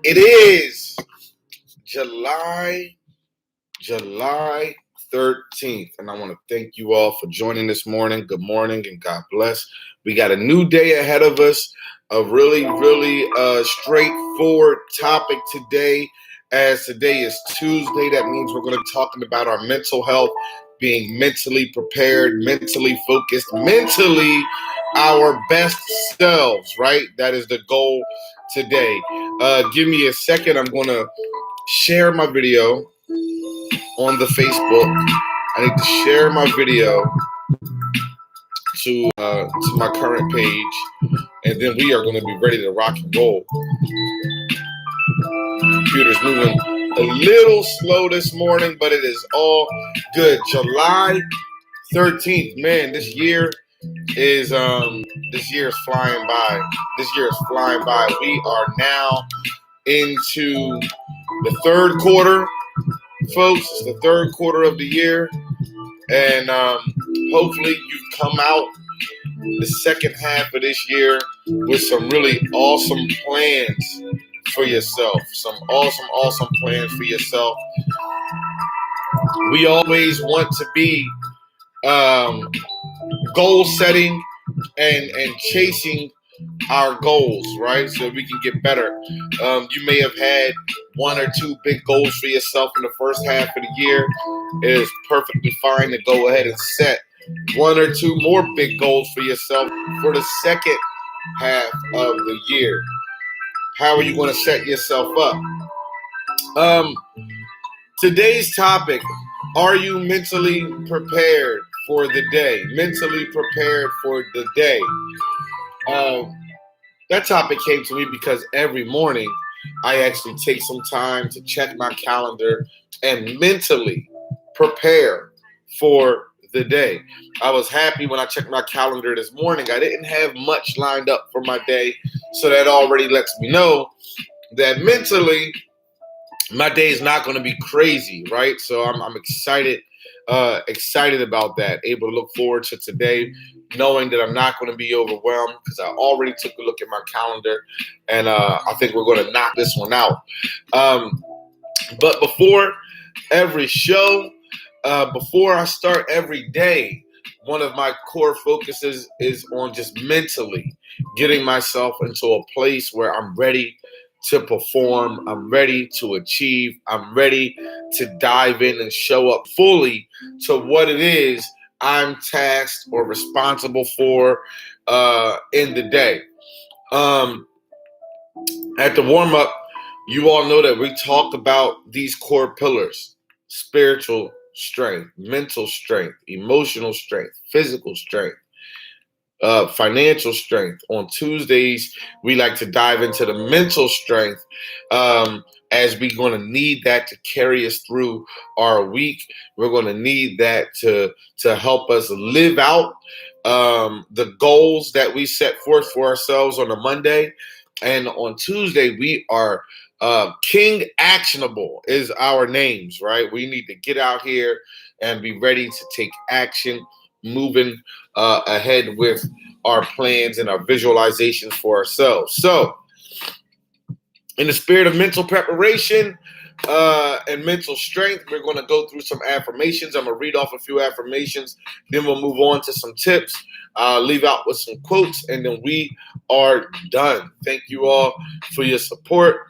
It is July 13th, and I want to thank you all for joining this morning. Good morning, and God bless. We got a new day ahead of us, a really straightforward topic today. As today is Tuesday, that means we're going to be talking about our mental health, being mentally prepared, mentally focused, mentally our best selves, right? That is the goal today. Give me a second. I'm going to share my video on the Facebook. I need to share my video to my current page, and then we are going to be ready to rock and roll. Computer's moving a little slow this morning, but it is all good. July 13th, man. This year is flying by. This year is flying by. We are now into the third quarter, folks. It's the third quarter of the year. And hopefully you've come out the second half of this year with some really awesome plans for yourself. Some awesome plans for yourself. We always want to be goal setting and chasing our goals, right? So we can get better. You may have had one or two big goals for yourself in the first half of the year. It is perfectly fine to go ahead and set one or two more big goals for yourself for the second half of the year. How are you going to set yourself up? Today's topic, are you mentally prepared for the day? Mentally prepared for the day. That topic came to me because every morning I actually take some time to check my calendar and mentally prepare for the day. I was happy when I checked my calendar this morning. I didn't have much lined up for my day, so that already lets me know that mentally my day is not going to be crazy, right? So I'm excited about that. Able to look forward to today, knowing that I'm not going to be overwhelmed because I already took a look at my calendar, and I think we're going to knock this one out. But before every show, before I start every day, one of my core focuses is on just mentally getting myself into a place where I'm ready to perform, I'm ready to achieve, I'm ready to dive in and show up fully to what it is I'm tasked or responsible for in the day. At the warm up, you all know that we talked about these core pillars: spiritual strength, mental strength, emotional strength, physical strength, financial strength. On Tuesdays, we like to dive into the mental strength, as we're going to need that to carry us through our week. We're going to need that to help us live out the goals that we set forth for ourselves on a Monday. And on Tuesday, we are King Actionable is our names, right? We need to get out here and be ready to take action, moving ahead with our plans and our visualizations for ourselves. So, in the spirit of mental preparation and mental strength, we're going to go through some affirmations. I'm going to read off a few affirmations, then we'll move on to some tips, leave out with some quotes, and then we are done. Thank you all for your support.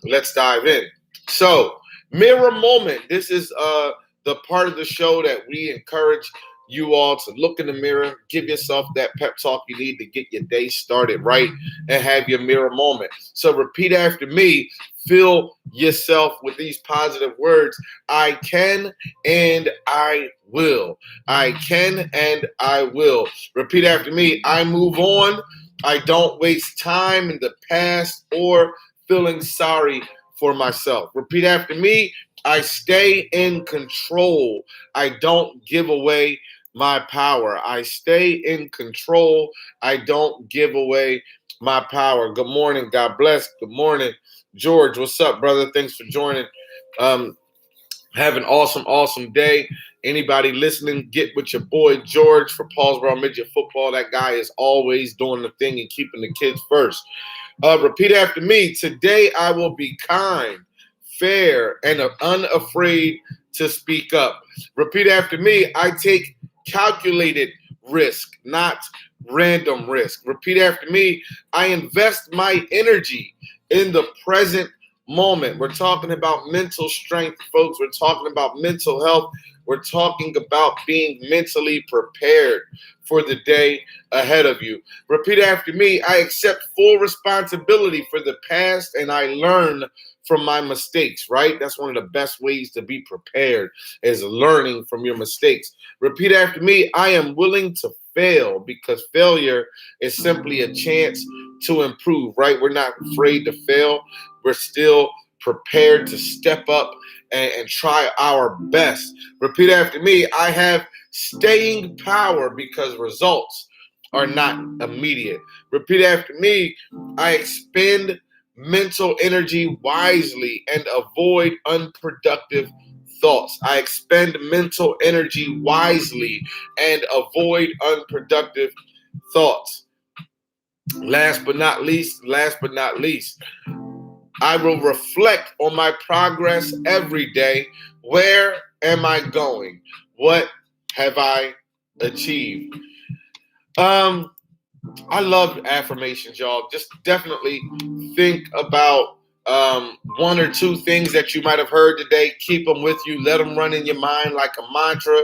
Let's dive in. So, mirror moment. This is the part of the show that we encourage you all to look in the mirror, give yourself that pep talk you need to get your day started right, and have your mirror moment. So repeat after me. Fill yourself with these positive words. I can and I will. I can and I will. Repeat after me. I move on. I don't waste time in the past or feeling sorry for myself. Repeat after me. I stay in control. I don't give away my power. I stay in control. I don't give away my power. Good morning. God bless. Good morning. George, what's up, brother? Thanks for joining. Have an awesome day. Anybody listening, get with your boy George for Paulsboro Midget Football. That guy is always doing the thing and keeping the kids first. Repeat after me. Today I will be kind, fair, and unafraid to speak up. Repeat after me. I take calculated risk, not random risk. Repeat after me. I invest my energy in the present moment. We're talking about mental strength, folks. We're talking about mental health. We're talking about being mentally prepared for the day ahead of you. Repeat after me. I accept full responsibility for the past and I learn from my mistakes, right? That's one of the best ways to be prepared is learning from your mistakes. Repeat after me. I am willing to fail because failure is simply a chance to improve, right? We're not afraid to fail. We're still prepared to step up and try our best. Repeat after me. I have staying power because results are not immediate. Repeat after me. I expend mental energy wisely and avoid unproductive thoughts. I expend mental energy wisely and avoid unproductive thoughts. Last but not least, I will reflect on my progress every day. Where am I going? What have I achieved? I love affirmations, y'all. Just definitely think about one or two things that you might have heard today. Keep them with you. Let them run in your mind like a mantra,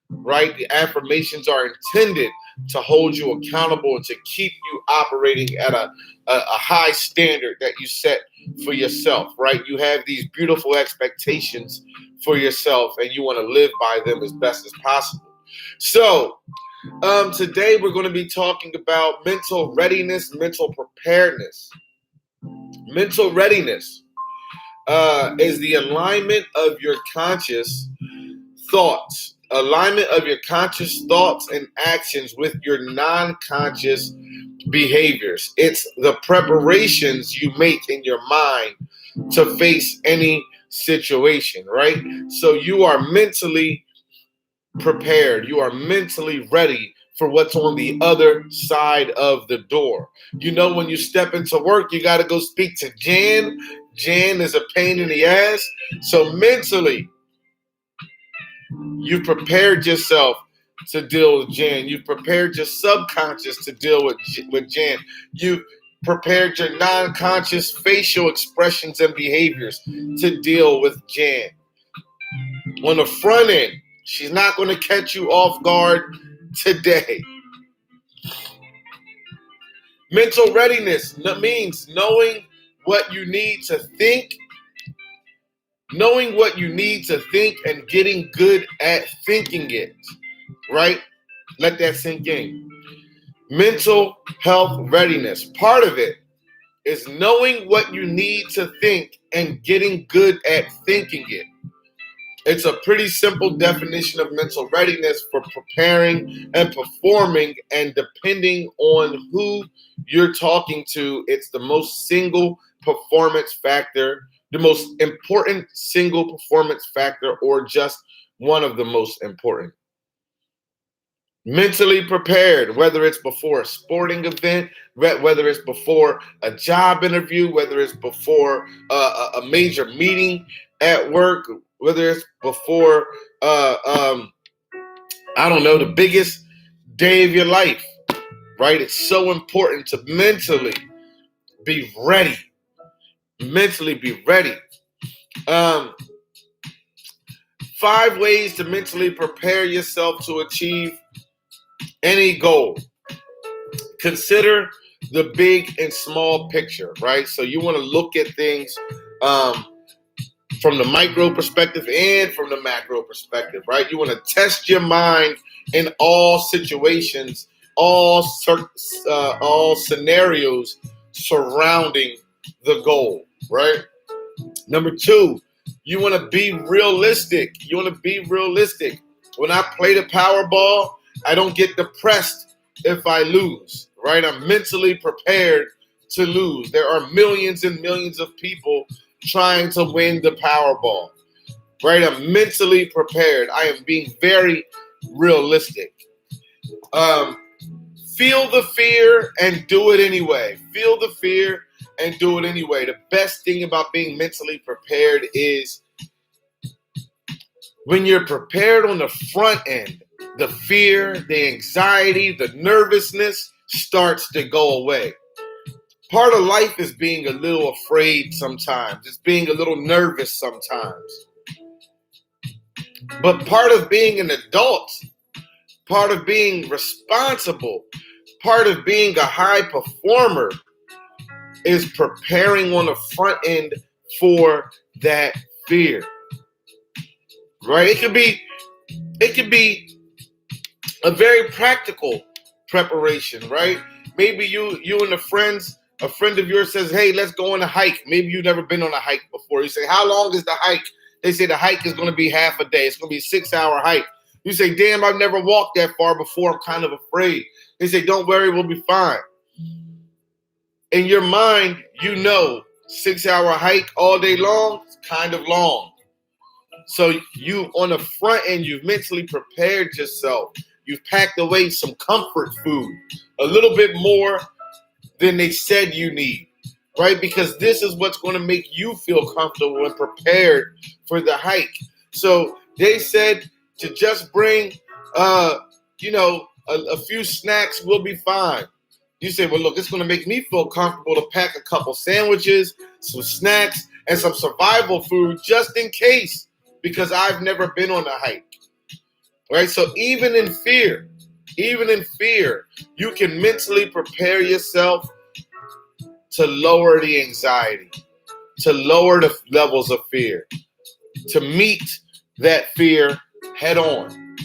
right? The affirmations are intended to hold you accountable and to keep you operating at a high standard that you set for yourself, right? You have these beautiful expectations for yourself and you want to live by them as best as possible. So, today we're going to be talking about mental readiness, mental preparedness. Mental readiness is the alignment of your conscious thoughts, alignment of your conscious thoughts and actions with your non-conscious behaviors. It's the preparations you make in your mind to face any situation, right? So you are mentally prepared. You are mentally ready for what's on the other side of the door. You know, when you step into work, you got to go speak to Jan. Jan is a pain in the ass. So mentally, you've prepared yourself to deal with Jan. You've prepared your subconscious to deal with Jan. You've prepared your non-conscious facial expressions and behaviors to deal with Jan. On the front end, she's not going to catch you off guard today. Mental readiness means knowing what you need to think, and getting good at thinking it, right? Let that sink in. Mental health readiness. Part of it is knowing what you need to think and getting good at thinking it. It's a pretty simple definition of mental readiness for preparing and performing, and depending on who you're talking to, it's the most single performance factor, the most important single performance factor, or just one of the most important. Mentally prepared, whether it's before a sporting event, whether it's before a job interview, whether it's before a major meeting at work, whether it's before, I don't know, the biggest day of your life, right? It's so important to mentally be ready. Mentally be ready. 5 ways to mentally prepare yourself to achieve any goal. Consider the big and small picture, right? So you want to look at things from the micro perspective and from the macro perspective, right? You want to test your mind in all situations, all scenarios surrounding the goal, right? Number 2, you want to be realistic. When I play the Powerball, I don't get depressed if I lose, right? I'm mentally prepared to lose. There are millions and millions of people trying to win the Powerball, right? I'm mentally prepared. I am being very realistic. Feel the fear and do it anyway. Feel the fear and do it anyway. The best thing about being mentally prepared is when you're prepared on the front end, the fear, the anxiety, the nervousness starts to go away. Part of life is being a little afraid sometimes. It's being a little nervous sometimes. But part of being an adult, part of being responsible, part of being a high performer is preparing on the front end for that fear. Right? It could be a very practical preparation, right? Maybe you and a friend of yours says, hey, let's go on a hike. Maybe you've never been on a hike before. You say, how long is the hike? They say the hike is going to be half a day. It's going to be a 6-hour hike. You say, damn, I've never walked that far before. I'm kind of afraid. They say, don't worry, we'll be fine. In your mind, 6-hour hike all day long is kind of long. So you, on the front end, you've mentally prepared yourself. You've packed away some comfort food, a little bit more than they said you need, right? Because this is what's going to make you feel comfortable and prepared for the hike. So they said to just bring, a few snacks, we'll be fine. You say, well, look, it's going to make me feel comfortable to pack a couple sandwiches, some snacks, and some survival food just in case, because I've never been on a hike, right? So even in fear, you can mentally prepare yourself to lower the anxiety, to lower the levels of fear, to meet that fear head on.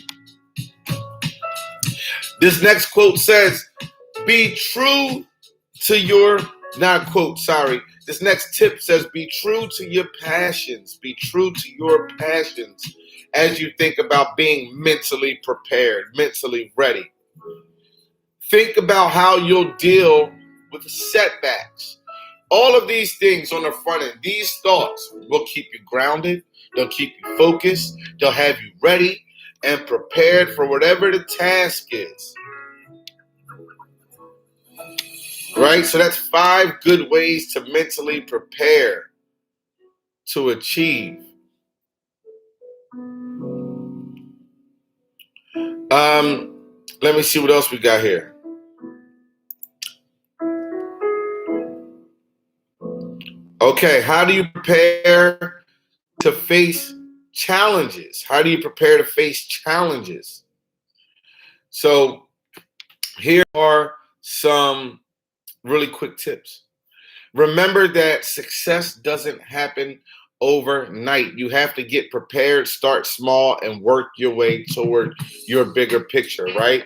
This next quote says, be true to your, this next tip says, be true to your passions. Be true to your passions as you think about being mentally prepared, mentally ready. Think about how you'll deal with setbacks. All of these things on the front end, these thoughts will keep you grounded. They'll keep you focused. They'll have you ready and prepared for whatever the task is. Right? So that's 5 good ways to mentally prepare to achieve. Let me see what else we got here. Okay, how do you prepare to face challenges? How do you prepare to face challenges? So here are some really quick tips. Remember that success doesn't happen overnight. You have to get prepared, start small, and work your way toward your bigger picture, right?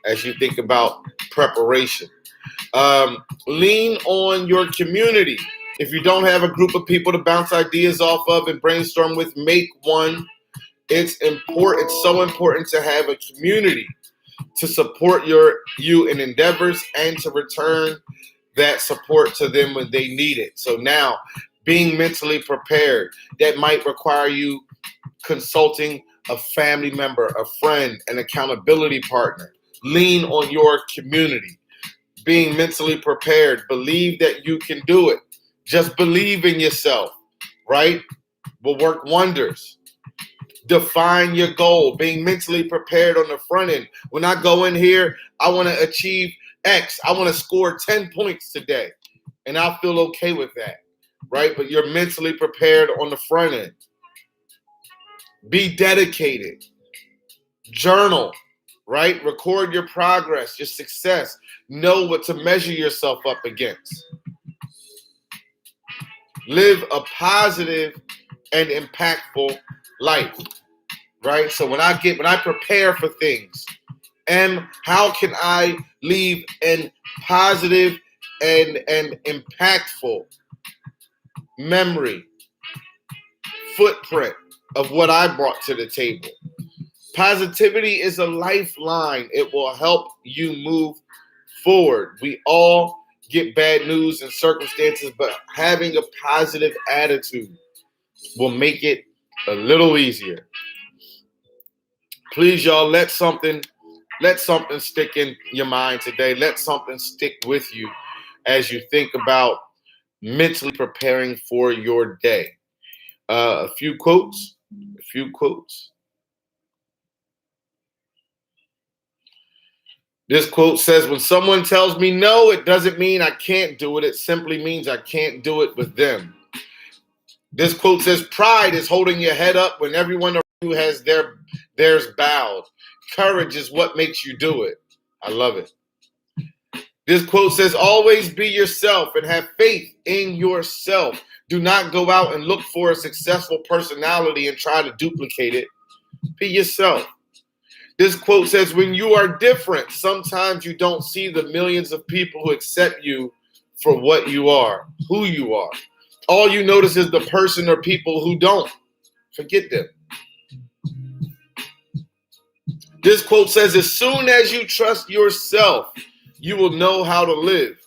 As you think about preparation. Lean on your community. If you don't have a group of people to bounce ideas off of and brainstorm with, make one. It's important. It's so important to have a community to support you in endeavors and to return that support to them when they need it. So now, being mentally prepared, that might require you consulting a family member, a friend, an accountability partner. Lean on your community. Being mentally prepared, believe that you can do it. Just believe in yourself, right? Will work wonders. Define your goal. Being mentally prepared on the front end. When I go in here, I want to achieve X. I want to score 10 points today. And I'll feel okay with that, right? But you're mentally prepared on the front end. Be dedicated. Journal, right? Record your progress, your success. Know what to measure yourself up against. Live a positive and impactful life, right? So when I prepare for things, and how can I leave a positive and impactful memory, footprint of what I brought to the table? Positivity is a lifeline. It will help you move forward. We all get bad news and circumstances, but having a positive attitude will make it a little easier. Please, y'all, let something Let something stick in your mind today. Let something stick with you as you think about mentally preparing for your day. A few quotes. A few quotes. This quote says, when someone tells me no, it doesn't mean I can't do it. It simply means I can't do it with them. This quote says, pride is holding your head up when everyone around you has theirs bowed. Courage is what makes you do it. I love it. This quote says, always be yourself and have faith in yourself. Do not go out and look for a successful personality and try to duplicate it. Be yourself. This quote says, when you are different, sometimes you don't see the millions of people who accept you for what you are, who you are. All you notice is the person or people who don't. Forget them. This quote says, as soon as you trust yourself, you will know how to live.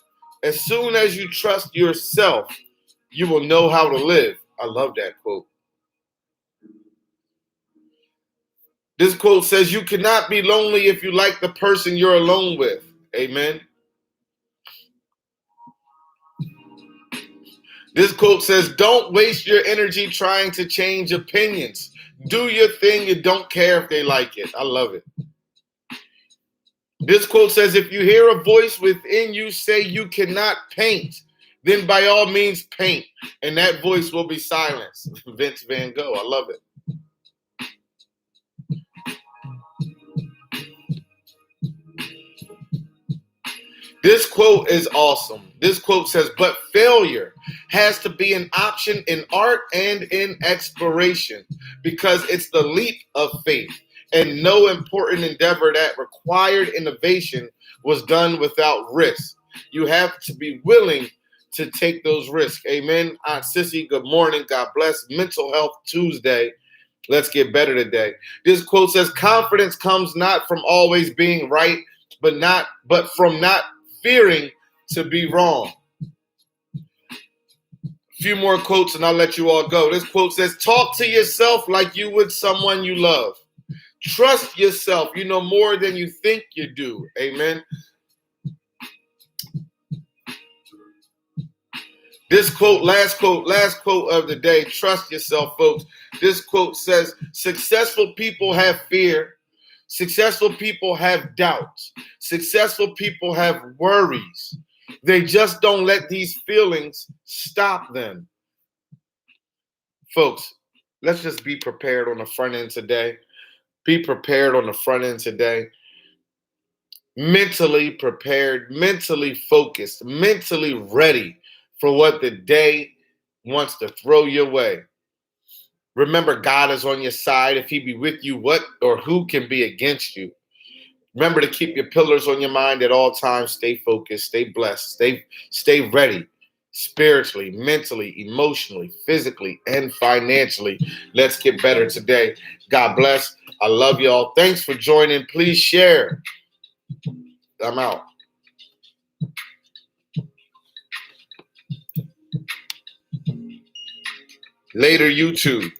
As soon as you trust yourself, you will know how to live. I love that quote. This quote says, you cannot be lonely if you like the person you're alone with. Amen. This quote says, don't waste your energy trying to change opinions. Do your thing and don't care if they like it. I love it. This quote says, if you hear a voice within you say you cannot paint, then by all means paint, and that voice will be silenced. Vince Van Gogh. I love it. This quote is awesome. This quote says, but failure has to be an option in art and in exploration because it's the leap of faith, and no important endeavor that required innovation was done without risk. You have to be willing to take those risks. Amen. Aunt Sissy, good morning. God bless. Mental Health Tuesday. Let's get better today. This quote says, confidence comes not from always being right, but from not fearing to be wrong. A few more quotes and I'll let you all go. This quote says, talk to yourself like you would someone you love. Trust yourself. You know more than you think you do. Amen. This quote, last quote of the day, trust yourself, folks. This quote says, successful people have fear. Successful people have doubts. Successful people have worries. They just don't let these feelings stop them. Folks, let's just be prepared on the front end today. Be prepared on the front end today. Mentally prepared, mentally focused, mentally ready for what the day wants to throw your way. Remember, God is on your side. If he be with you, what or who can be against you? Remember to keep your pillars on your mind at all times. Stay focused, stay blessed, stay ready spiritually, mentally, emotionally, physically, and financially. Let's get better today. God bless. I love y'all. Thanks for joining. Please share. I'm out. Later, YouTube.